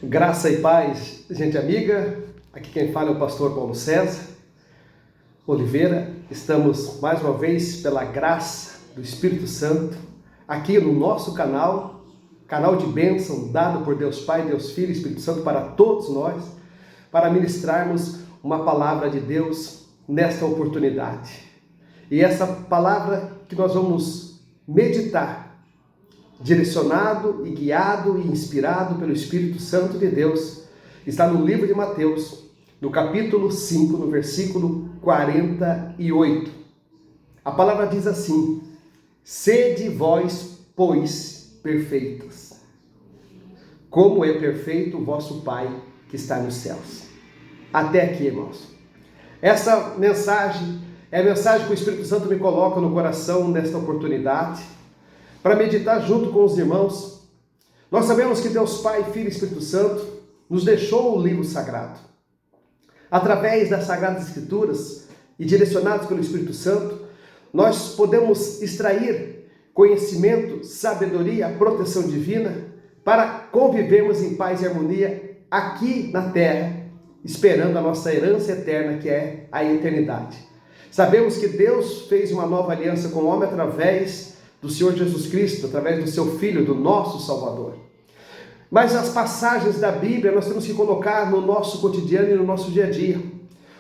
Graça e paz, gente amiga. Aqui quem fala é o pastor Paulo César Oliveira. Estamos mais uma vez, pela graça do Espírito Santo, aqui no nosso canal de bênção dado por Deus Pai, Deus Filho e Espírito Santo para todos nós, para ministrarmos uma palavra de Deus nesta oportunidade. E essa palavra que nós vamos meditar, direcionado e guiado e inspirado pelo Espírito Santo de Deus, está no livro de Mateus, no capítulo 5, no versículo 48. A palavra diz assim: sede vós, pois, perfeitos, como é perfeito o vosso Pai que está nos céus. Até aqui, irmãos. Essa mensagem é a mensagem que o Espírito Santo me coloca no coração nesta oportunidade, para meditar junto com os irmãos. Nós sabemos que Deus Pai, Filho e Espírito Santo nos deixou o livro sagrado. Através das Sagradas Escrituras e direcionados pelo Espírito Santo, nós podemos extrair conhecimento, sabedoria, proteção divina para convivermos em paz e harmonia aqui na terra, esperando a nossa herança eterna, que é a eternidade. Sabemos que Deus fez uma nova aliança com o homem através do Senhor Jesus Cristo, através do seu Filho, do nosso Salvador. Mas as passagens da Bíblia nós temos que colocar no nosso cotidiano e no nosso dia a dia.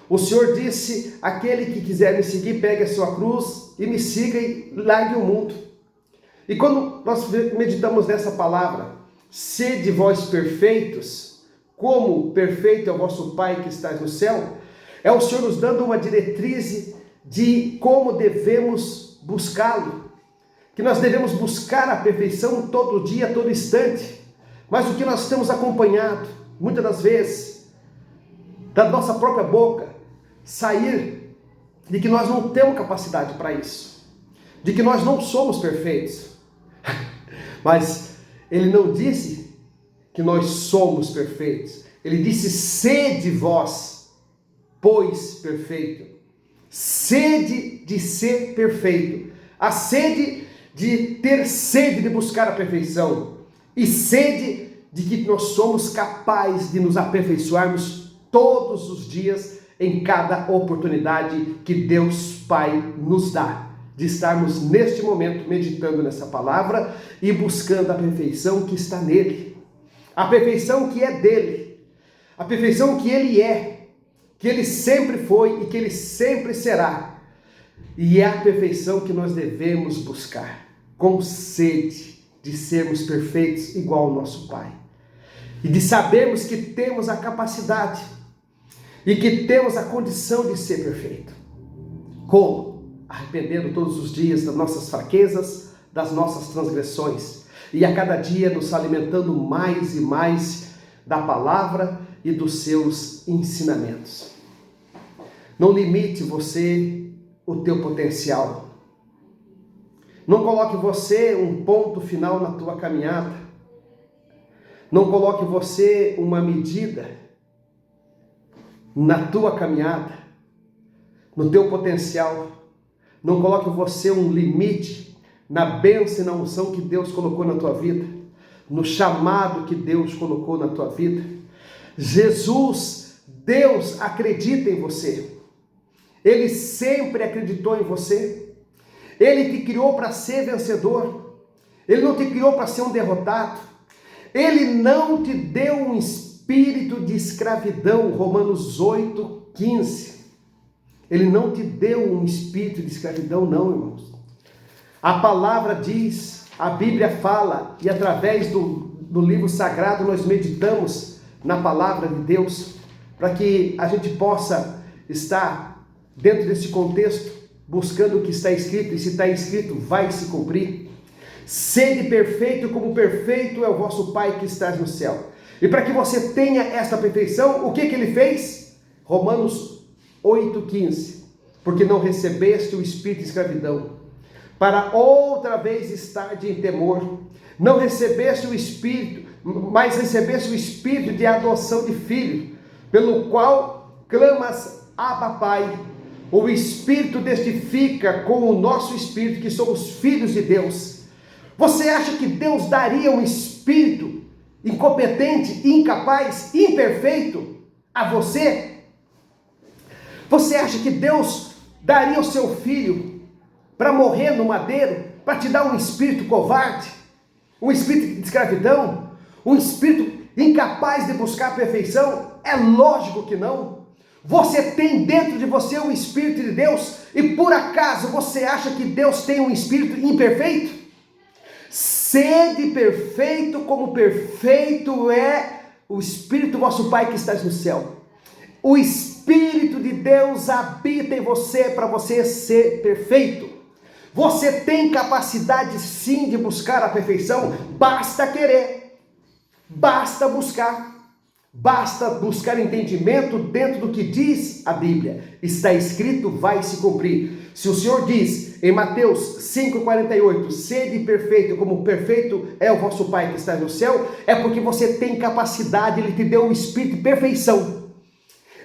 O Senhor disse: aquele que quiser me seguir, pegue a sua cruz e me siga e largue o mundo. E quando nós meditamos nessa palavra, sede vós perfeitos, como perfeito é o vosso Pai que está no céu, é o Senhor nos dando uma diretriz de como devemos buscá-lo. Que nós devemos buscar a perfeição todo dia, todo instante. Mas o que nós temos acompanhado, muitas das vezes, da nossa própria boca, sair de que nós não temos capacidade para isso, de que nós não somos perfeitos. Mas Ele não disse que nós somos perfeitos. Ele disse: sede vós, pois, perfeito. Sede de ser perfeito. A sede de ter sede de buscar a perfeição, e sede de que nós somos capazes de nos aperfeiçoarmos todos os dias, em cada oportunidade que Deus Pai nos dá, de estarmos neste momento meditando nessa palavra e buscando a perfeição que está nele, a perfeição que é dele, a perfeição que ele é, que ele sempre foi e que ele sempre será, e é a perfeição que nós devemos buscar, com sede de sermos perfeitos igual ao nosso Pai. E de sabermos que temos a capacidade e que temos a condição de ser perfeito. Como? Arrependendo todos os dias das nossas fraquezas, das nossas transgressões. E a cada dia nos alimentando mais e mais da palavra e dos seus ensinamentos. Não limite você o teu potencial. Não coloque você um ponto final na tua caminhada. Não coloque você uma medida na tua caminhada, no teu potencial. Não coloque você um limite na bênção e na unção que Deus colocou na tua vida, no chamado que Deus colocou na tua vida. Jesus, Deus acredita em você. Ele sempre acreditou em você. Ele te criou para ser vencedor. Ele não te criou para ser um derrotado. Ele não te deu um espírito de escravidão. Romanos 8:15. Ele não te deu um espírito de escravidão, não, irmãos. A palavra diz, a Bíblia fala, e através do livro sagrado nós meditamos na palavra de Deus, para que a gente possa estar dentro desse contexto, buscando o que está escrito, e se está escrito, vai se cumprir. Sede perfeito como perfeito é o vosso Pai que está no céu. E para que você tenha esta perfeição, o que ele fez? Romanos 8:15. Porque não recebeste o espírito de escravidão, para outra vez estar em temor. Não recebeste o espírito, mas recebeste o espírito de adoção de filho, pelo qual clamas: Abba, Pai. O Espírito testifica com o nosso espírito que somos filhos de Deus. Você acha que Deus daria um espírito incompetente, incapaz, imperfeito a você? Você acha que Deus daria o seu filho para morrer no madeiro, para te dar um espírito covarde, um espírito de escravidão, um espírito incapaz de buscar a perfeição? É lógico que não. Você tem dentro de você o Espírito de Deus, e por acaso você acha que Deus tem um espírito imperfeito? Sede perfeito como perfeito é o Espírito do vosso Pai que está no céu. O Espírito de Deus habita em você para você ser perfeito. Você tem capacidade sim de buscar a perfeição, basta querer, basta buscar. Basta buscar entendimento dentro do que diz a Bíblia. Está escrito, vai se cumprir. Se o Senhor diz em Mateus 5,48, sede perfeito como perfeito é o vosso Pai que está no céu, é porque você tem capacidade, Ele te deu um espírito de perfeição.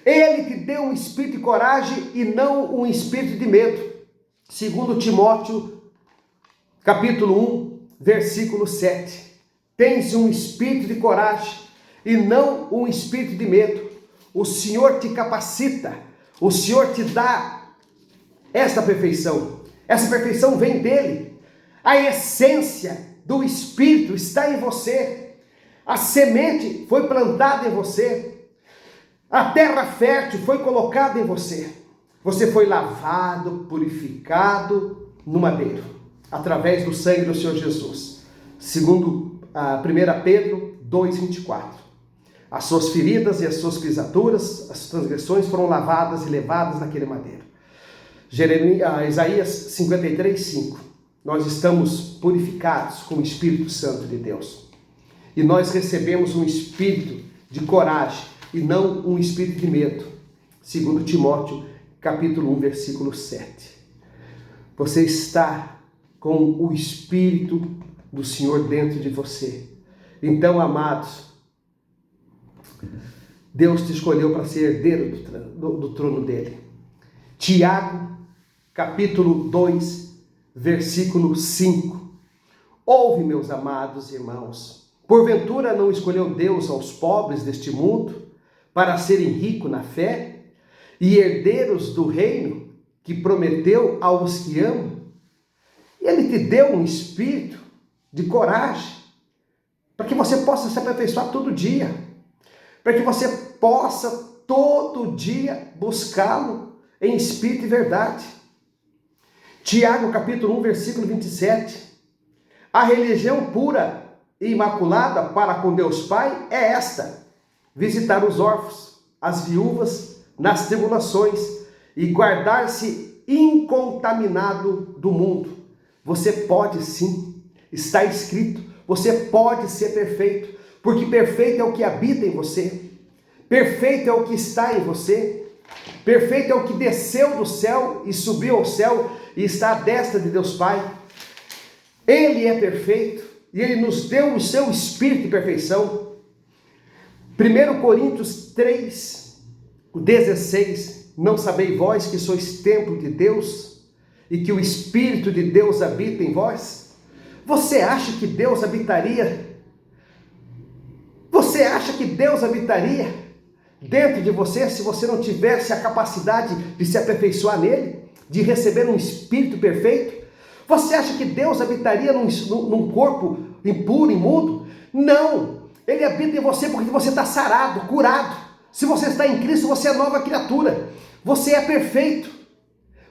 Ele te deu um espírito de coragem e não um espírito de medo. Segundo Timóteo, capítulo 1, versículo 7. Tens um espírito de coragem e não um espírito de medo. O Senhor te capacita, o Senhor te dá esta perfeição. Essa perfeição vem dele. A essência do Espírito está em você. A semente foi plantada em você. A terra fértil foi colocada em você. Você foi lavado, purificado no madeiro, através do sangue do Senhor Jesus. Segundo 1 Pedro 2,24. As suas feridas e as suas pisaduras, as transgressões foram lavadas e levadas naquele madeiro. Isaías 53:5. Nós estamos purificados com o Espírito Santo de Deus. E nós recebemos um espírito de coragem e não um espírito de medo. Segundo Timóteo, capítulo 1, versículo 7. Você está com o Espírito do Senhor dentro de você. Então, amados, Deus te escolheu para ser herdeiro do trono dele. Tiago, capítulo 2, versículo 5. Ouve, meus amados irmãos, porventura não escolheu Deus aos pobres deste mundo para serem ricos na fé e herdeiros do reino que prometeu aos que amam? Ele te deu um espírito de coragem para que você possa se aperfeiçoar todo dia, para que você possa todo dia buscá-lo em espírito e verdade. Tiago capítulo 1, versículo 27. A religião pura e imaculada para com Deus Pai é esta: visitar os órfãos, as viúvas nas tribulações e guardar-se incontaminado do mundo. Você pode sim, está escrito, você pode ser perfeito, porque perfeito é o que habita em você, perfeito é o que está em você, perfeito é o que desceu do céu e subiu ao céu e está à destra de Deus Pai. Ele é perfeito e Ele nos deu o seu espírito de perfeição. 1 Coríntios 3, 16. Não sabeis vós que sois templo de Deus e que o Espírito de Deus habita em vós? Você acha que Deus habitaria? Você acha que Deus habitaria dentro de você se você não tivesse a capacidade de se aperfeiçoar nele, de receber um espírito perfeito? Você acha que Deus habitaria num corpo impuro, imundo? Não! Ele habita em você porque você está sarado, curado. Se você está em Cristo, você é nova criatura. Você é perfeito.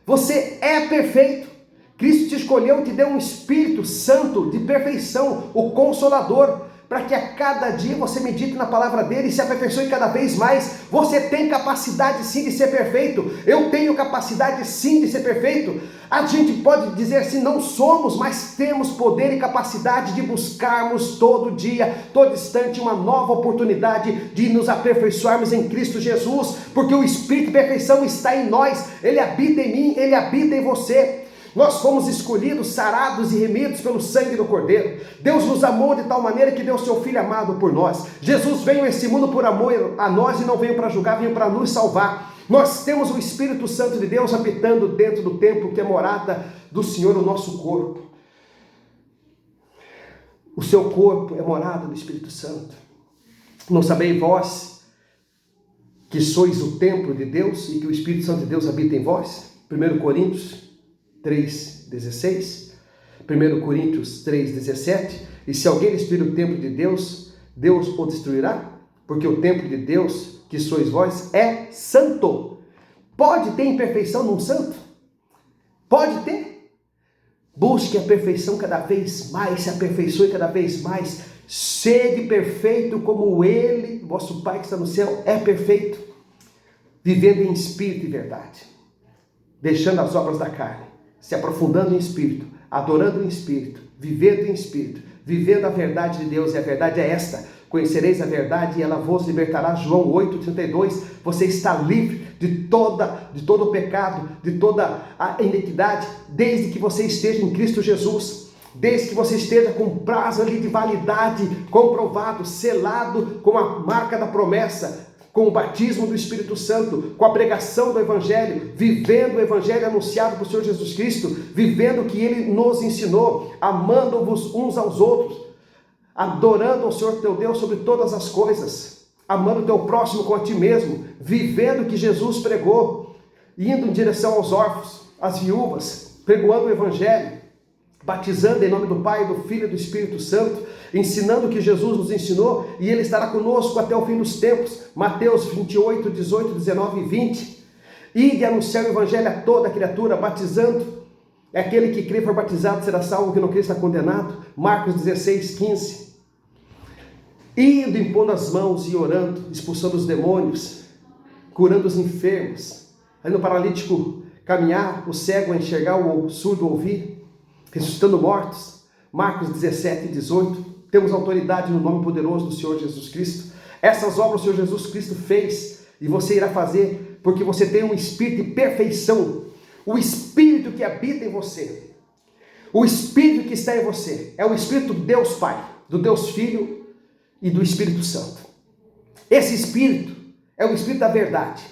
Você é perfeito. Cristo te escolheu e te deu um Espírito Santo de perfeição, o Consolador, para que a cada dia você medite na palavra dele e se aperfeiçoe cada vez mais. Você tem capacidade sim de ser perfeito. Eu tenho capacidade sim de ser perfeito. A gente pode dizer assim, não somos, mas temos poder e capacidade de buscarmos todo dia, todo instante, uma nova oportunidade de nos aperfeiçoarmos em Cristo Jesus, porque o Espírito de perfeição está em nós, ele habita em mim, ele habita em você. Nós fomos escolhidos, sarados e remidos pelo sangue do Cordeiro. Deus nos amou de tal maneira que deu seu Filho amado por nós. Jesus veio a esse mundo por amor a nós e não veio para julgar, veio para nos salvar. Nós temos o Espírito Santo de Deus habitando dentro do templo que é morada do Senhor, o nosso corpo. O seu corpo é morada do Espírito Santo. Não sabeis vós que sois o templo de Deus e que o Espírito Santo de Deus habita em vós? 1 Coríntios 3,16, 1 Coríntios 3,17. E se alguém destruir o templo de Deus, Deus o destruirá? Porque o templo de Deus, que sois vós, é santo. Pode ter imperfeição num santo? Pode ter. Busque a perfeição cada vez mais, se aperfeiçoe cada vez mais. Sede perfeito como Ele, vosso Pai que está no céu, é perfeito. Vivendo em espírito e verdade. Deixando as obras da carne. Se aprofundando em espírito. Adorando em espírito. Vivendo em espírito. Vivendo a verdade de Deus. E a verdade é esta. Conhecereis a verdade e ela vos libertará. João 8,32. Você está livre de todo o pecado, de toda a iniquidade, desde que você esteja em Cristo Jesus, desde que você esteja com prazo ali de validade, comprovado, selado com a marca da promessa, com o batismo do Espírito Santo, com a pregação do Evangelho, vivendo o Evangelho anunciado por Senhor Jesus Cristo, vivendo o que Ele nos ensinou, amando-vos uns aos outros, adorando ao Senhor teu Deus sobre todas as coisas, amando o teu próximo com a ti mesmo, vivendo o que Jesus pregou, indo em direção aos órfãos, às viúvas, pregoando o Evangelho, batizando em nome do Pai, do Filho e do Espírito Santo, ensinando o que Jesus nos ensinou, e Ele estará conosco até o fim dos tempos. Mateus 28, 18, 19 e 20. Ide anunciar o Evangelho a toda criatura, batizando. É aquele que crê e for batizado será salvo, que não crê está condenado. Marcos 16, 15. Indo, impondo as mãos e orando, expulsando os demônios, curando os enfermos, aí no paralítico caminhar, o cego a enxergar, o surdo ouvir, ressuscitando mortos. Marcos 17 e 18. Temos autoridade no nome poderoso do Senhor Jesus Cristo. Essas obras o Senhor Jesus Cristo fez e você irá fazer porque você tem um espírito de perfeição. O espírito que habita em você, o espírito que está em você é o espírito do Deus Pai, do Deus Filho e do Espírito Santo. Esse espírito é o espírito da verdade,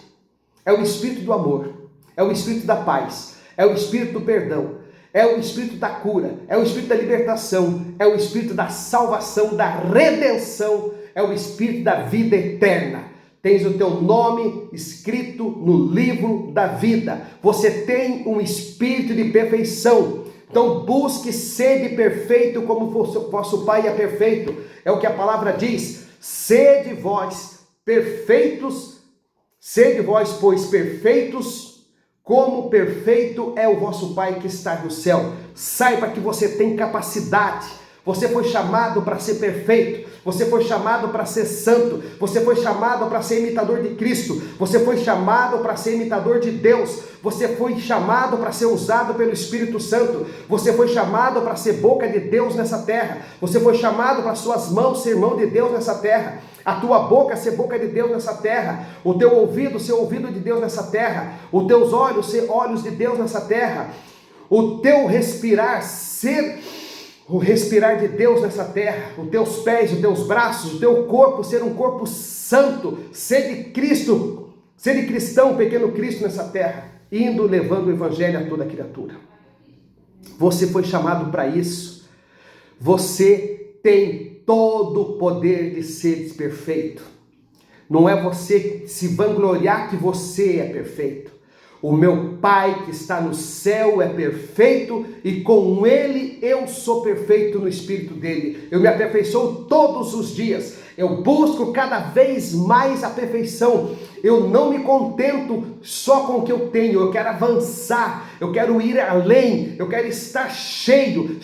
é o espírito do amor, é o espírito da paz, é o espírito do perdão, é o espírito da cura, é o espírito da libertação, é o espírito da salvação, da redenção, é o espírito da vida eterna. Tens o teu nome escrito no livro da vida. Você tem um espírito de perfeição. Então busque ser perfeito como vosso Pai é perfeito. É o que a palavra diz. Sede vós perfeitos, sede vós, pois, perfeitos, como perfeito é o vosso Pai que está no céu. Saiba que você tem capacidade. Você foi chamado para ser perfeito. Você foi chamado para ser santo. Você foi chamado para ser imitador de Cristo. Você foi chamado para ser imitador de Deus. Você foi chamado para ser usado pelo Espírito Santo. Você foi chamado para ser boca de Deus nessa terra. Você foi chamado para suas mãos ser mão de Deus nessa terra. A tua boca ser boca de Deus nessa terra. O teu ouvido ser ouvido de Deus nessa terra. Os teus olhos ser olhos de Deus nessa terra. O teu respirar ser o respirar de Deus nessa terra, os teus pés, os teus braços, o teu corpo ser um corpo santo, ser de Cristo, ser de cristão, pequeno Cristo nessa terra, indo levando o Evangelho a toda criatura. Você foi chamado para isso. Você tem todo o poder de ser perfeito. Não é você se vangloriar que você é perfeito. O meu Pai que está no céu é perfeito e com Ele eu sou perfeito no Espírito dele. Eu me aperfeiçoo todos os dias. Eu busco cada vez mais a perfeição. Eu não me contento só com o que eu tenho. Eu quero avançar. Eu quero ir além. Eu quero estar cheio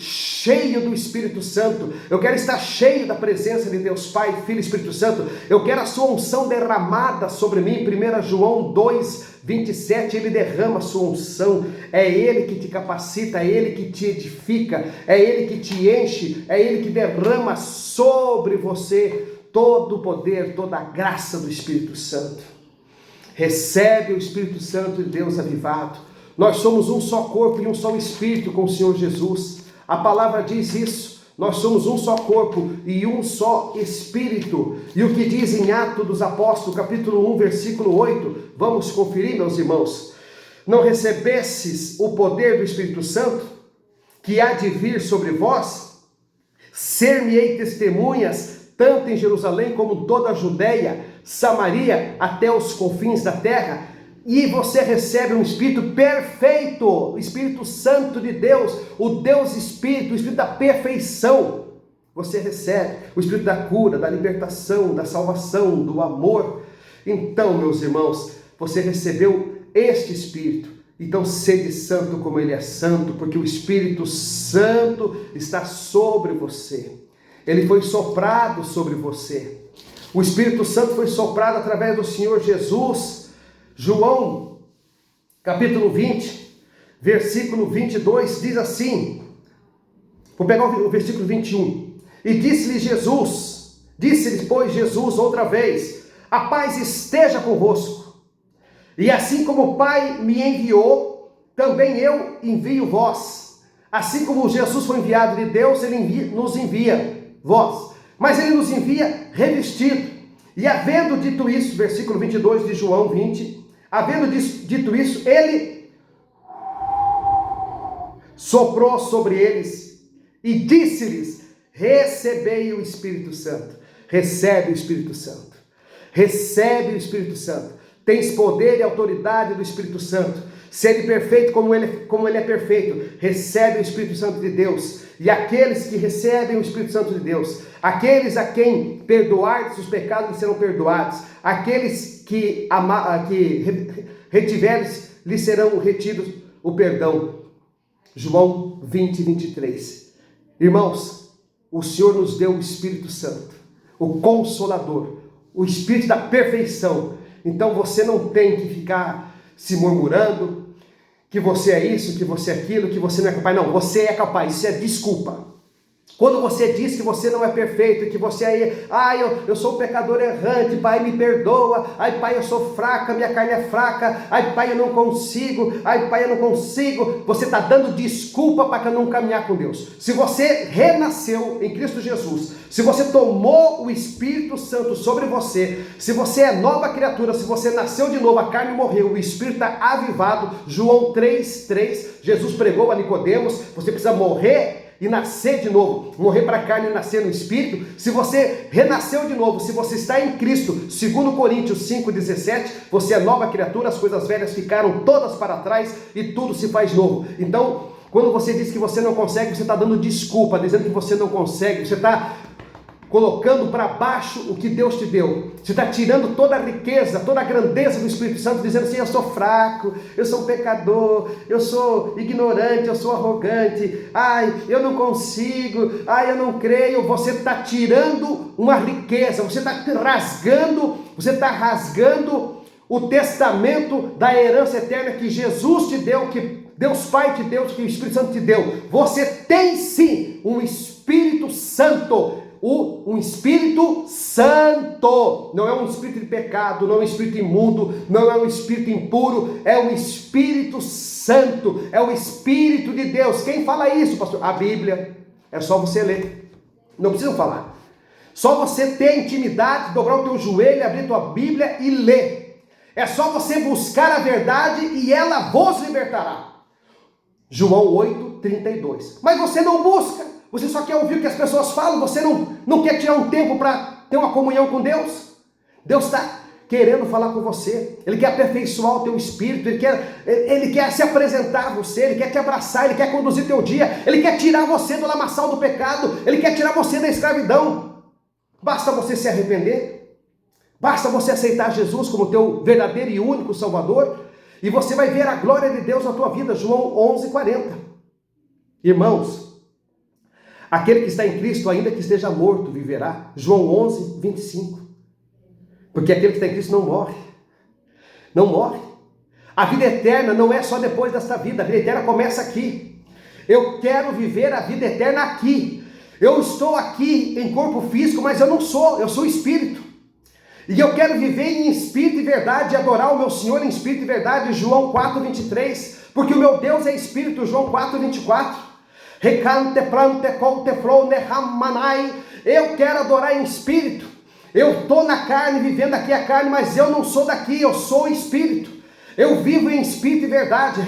do Espírito Santo. Eu quero estar cheio da presença de Deus Pai, Filho e Espírito Santo. Eu quero a sua unção derramada sobre mim. 1 João 2:27, Ele derrama a sua unção. É Ele que te capacita, é Ele que te edifica, é Ele que te enche, é Ele que derrama sobre você todo o poder, toda a graça do Espírito Santo. Recebe o Espírito Santo de Deus avivado. Nós somos um só corpo e um só Espírito com o Senhor Jesus. A palavra diz isso. Nós somos um só corpo e um só Espírito. E o que diz em Atos dos Apóstolos, capítulo 1, versículo 8, vamos conferir, meus irmãos. Não recebestes o poder do Espírito Santo, que há de vir sobre vós? Ser-me-ei testemunhas, tanto em Jerusalém como em toda a Judéia, Samaria, até os confins da terra. E você recebe um Espírito perfeito, o Espírito Santo de Deus, o Deus Espírito, o Espírito da perfeição. Você recebe o Espírito da cura, da libertação, da salvação, do amor. Então, meus irmãos, você recebeu este Espírito. Então, sede santo como Ele é santo, porque o Espírito Santo está sobre você. Ele foi soprado sobre você. O Espírito Santo foi soprado através do Senhor Jesus. João, capítulo 20, versículo 22, diz assim. Vou pegar o versículo 21. E disse-lhe, pois, Jesus outra vez: a paz esteja convosco. E assim como o Pai me enviou, também eu envio vós. Assim como Jesus foi enviado de Deus, Ele nos envia vós. Mas Ele nos envia revestido. E havendo dito isso, versículo 22 de João 20, havendo dito isso, Ele soprou sobre eles e disse-lhes: recebei o Espírito Santo. Recebe o Espírito Santo. Recebe o Espírito Santo. Tens poder e autoridade do Espírito Santo. Sede perfeito como ele é perfeito. Recebe o Espírito Santo de Deus. E aqueles que recebem o Espírito Santo de Deus, aqueles a quem perdoardes os pecados lhes serão perdoados. Aqueles que retiveres lhes serão retidos o perdão. João 20, 23. Irmãos, o Senhor nos deu o Espírito Santo, o Consolador, o Espírito da perfeição. Então você não tem que ficar se murmurando que você é isso, que você é aquilo, que você não é capaz. Não, você é capaz, isso é desculpa. Quando você diz que você não é perfeito, que você é, eu sou um pecador errante, Pai, me perdoa, Pai, eu sou fraca, minha carne é fraca, Pai, eu não consigo, Pai, eu não consigo, você está dando desculpa para não caminhar com Deus. Se você renasceu em Cristo Jesus, se você tomou o Espírito Santo sobre você, se você é nova criatura, se você nasceu de novo, a carne morreu, o Espírito está avivado, João 3:3, Jesus pregou a Nicodemos, você precisa morrer e nascer de novo, morrer para a carne e nascer no Espírito. Se você renasceu de novo, se você está em Cristo, 2 Coríntios 5:17, você é nova criatura, as coisas velhas ficaram todas para trás e tudo se faz novo. Então, quando você diz que você não consegue, você está dando desculpa, dizendo que você não consegue, você está colocando para baixo o que Deus te deu. Você está tirando toda a riqueza, toda a grandeza do Espírito Santo, dizendo assim: eu sou fraco, eu sou um pecador, eu sou ignorante, eu sou arrogante, eu não consigo, eu não creio. Você está tirando uma riqueza, você está rasgando o testamento da herança eterna que Jesus te deu, que Deus Pai te deu, que o Espírito Santo te deu. Você tem sim um Espírito Santo. Um Espírito Santo, não é um espírito de pecado, não é um espírito imundo, não é um espírito impuro, é um Espírito Santo, é o Espírito de Deus. Quem fala isso, pastor? A Bíblia. É só você ler, não precisa falar, só você ter intimidade, dobrar o teu joelho, abrir tua Bíblia e ler. É só você buscar a verdade e ela vos libertará. João 8:32. Mas você não busca. Você só quer ouvir o que as pessoas falam, você não quer tirar um tempo para ter uma comunhão com Deus. Deus está querendo falar com você, Ele quer aperfeiçoar o teu espírito, Ele quer se apresentar a você, Ele quer te abraçar, Ele quer conduzir teu dia, Ele quer tirar você do lamaçal do pecado, Ele quer tirar você da escravidão. Basta você se arrepender, basta você aceitar Jesus como teu verdadeiro e único Salvador, e você vai ver a glória de Deus na tua vida. João 11:40. Irmãos, aquele que está em Cristo, ainda que esteja morto, viverá. João 11:25. Porque aquele que está em Cristo não morre. Não morre. A vida eterna não é só depois desta vida. A vida eterna começa aqui. Eu quero viver a vida eterna aqui. Eu estou aqui em corpo físico, mas eu não sou. Eu sou espírito. E eu quero viver em espírito e verdade, e adorar o meu Senhor em espírito e verdade. João 4:23. Porque o meu Deus é espírito. João 4:24. Eu quero adorar em espírito. Eu estou na carne, vivendo aqui a carne, mas eu não sou daqui, eu sou espírito. Eu vivo em espírito e verdade.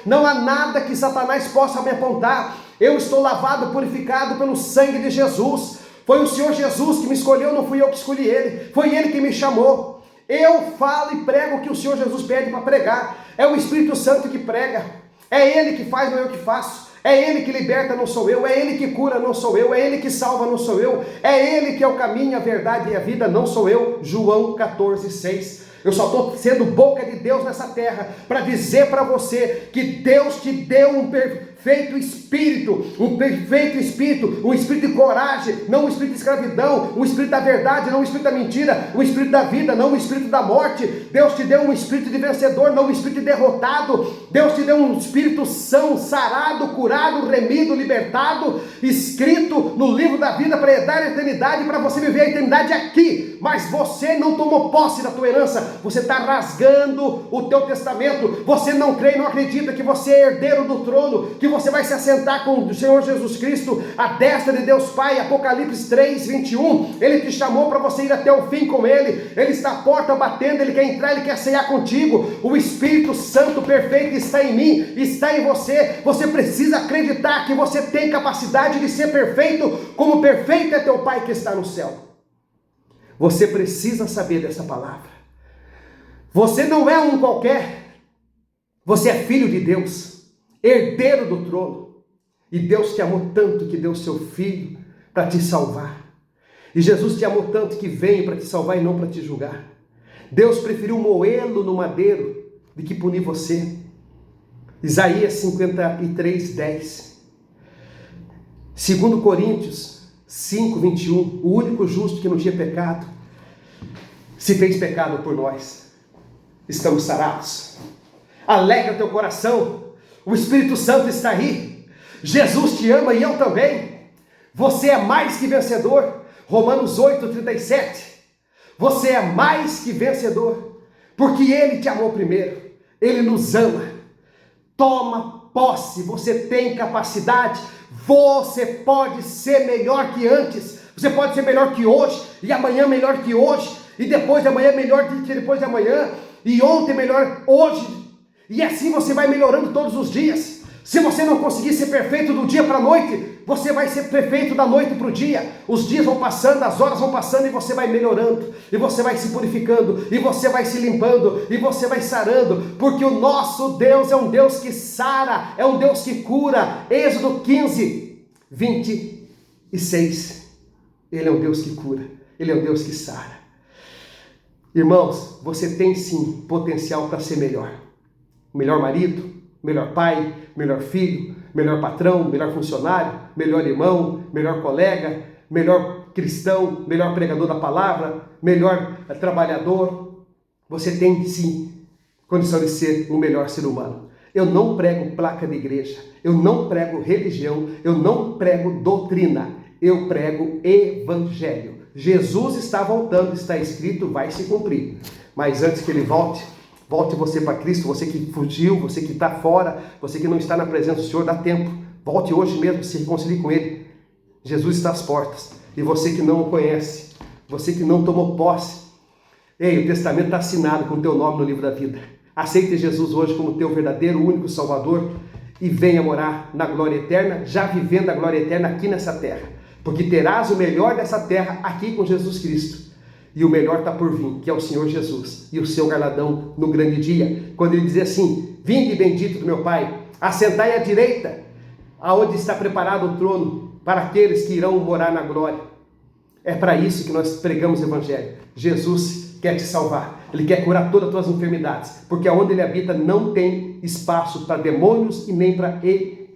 Não há nada que Satanás possa me apontar. Eu estou lavado, purificado pelo sangue de Jesus. Foi o Senhor Jesus que me escolheu, não fui eu que escolhi Ele. Foi Ele que me chamou. Eu falo e prego o que o Senhor Jesus pede para pregar. É o Espírito Santo que prega. É Ele que faz, não é eu que faço. É Ele que liberta, não sou eu. É Ele que cura, não sou eu. É Ele que salva, não sou eu. É Ele que é o caminho, a verdade e a vida, não sou eu. João 14:6. Eu só estou sendo boca de Deus nessa terra para dizer para você que Deus te deu um perfeito espírito, um espírito de coragem, não um espírito de escravidão, um espírito da verdade, não um espírito da mentira, um espírito da vida, não um espírito da morte. Deus te deu um espírito de vencedor, não um espírito de derrotado. Deus te deu um espírito são, sarado, curado, remido, libertado, escrito no livro da vida para dar a eternidade, para você viver a eternidade aqui. Mas você não tomou posse da tua herança, você está rasgando o teu testamento. Você não crê e não acredita que você é herdeiro do trono, que você vai se assentar com o Senhor Jesus Cristo à destra de Deus Pai. Apocalipse 3:21. Ele te chamou para você ir até o fim com Ele. Ele está à porta batendo, Ele quer entrar, Ele quer ceiar contigo. O Espírito Santo perfeito está em mim, está em você. Você precisa acreditar que você tem capacidade de ser perfeito, como perfeito é teu Pai que está no céu. Você precisa saber dessa palavra. Você não é um qualquer. Você é filho de Deus, herdeiro do trono. E Deus te amou tanto que deu seu filho para te salvar. E Jesus te amou tanto que veio para te salvar e não para te julgar. Deus preferiu moê-lo no madeiro do que punir você. Isaías 53:10. 2 Coríntios 5:21. O único justo que não tinha pecado se fez pecado por nós. Estamos sarados. Alegra teu coração. O Espírito Santo está aí. Jesus te ama e eu também. Você é mais que vencedor. Romanos 8:37. Você é mais que vencedor, porque Ele te amou primeiro. Ele nos ama. Toma posse. Você tem capacidade. Você pode ser melhor que antes. Você pode ser melhor que hoje. E amanhã melhor que hoje. E depois de amanhã melhor que depois de amanhã. E ontem melhor hoje. E assim você vai melhorando todos os dias. Se você não conseguir ser perfeito do dia para a noite, você vai ser perfeito da noite para o dia. Os dias vão passando, as horas vão passando e você vai melhorando. E você vai se purificando. E você vai se limpando. E você vai sarando. Porque o nosso Deus é um Deus que sara. É um Deus que cura. Êxodo 15:26. Ele é um Deus que cura. Ele é um Deus que sara. Irmãos, você tem sim potencial para ser melhor. Melhor marido, melhor pai, melhor filho, melhor patrão, melhor funcionário, melhor irmão, melhor colega, melhor cristão, melhor pregador da palavra, melhor trabalhador. Você tem sim condição de ser o melhor ser humano. Eu não prego placa de igreja, eu não prego religião, eu não prego doutrina, eu prego evangelho. Jesus está voltando, está escrito, vai se cumprir. Mas antes que Ele volte você para Cristo, você que fugiu, você que está fora, você que não está na presença do Senhor, dá tempo. Volte hoje mesmo, se reconcilie com Ele. Jesus está às portas. E você que não o conhece, você que não tomou posse, ei, o testamento está assinado com o teu nome no livro da vida. Aceite Jesus hoje como teu verdadeiro, único Salvador e venha morar na glória eterna, já vivendo a glória eterna aqui nessa terra. Porque terás o melhor dessa terra aqui com Jesus Cristo. E o melhor está por vir, que é o Senhor Jesus. E o seu galardão no grande dia. Quando Ele diz assim: vinde bendito do meu Pai, assentai à direita, aonde está preparado o trono, para aqueles que irão morar na glória. É para isso que nós pregamos o Evangelho. Jesus quer te salvar. Ele quer curar todas as tuas enfermidades. Porque aonde Ele habita não tem espaço para demônios e nem para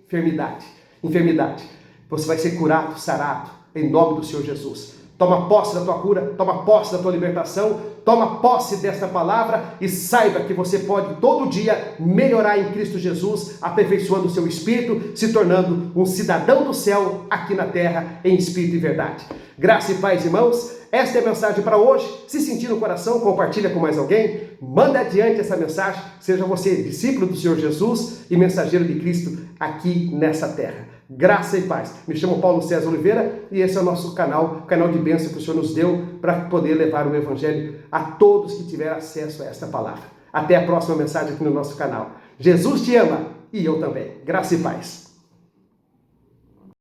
enfermidade. Você vai ser curado, sarado, em nome do Senhor Jesus. Toma posse da tua cura, toma posse da tua libertação, toma posse desta palavra e saiba que você pode todo dia melhorar em Cristo Jesus, aperfeiçoando o seu espírito, se tornando um cidadão do céu aqui na terra, em espírito e verdade. Graça e paz, irmãos. Esta é a mensagem para hoje. Se sentir no coração, compartilha com mais alguém. Manda adiante essa mensagem. Seja você discípulo do Senhor Jesus e mensageiro de Cristo aqui nessa terra. Graça e paz. Me chamo Paulo César Oliveira e esse é o nosso canal, o canal de bênção que o Senhor nos deu para poder levar o Evangelho a todos que tiverem acesso a esta palavra. Até a próxima mensagem aqui no nosso canal. Jesus te ama e eu também. Graça e paz.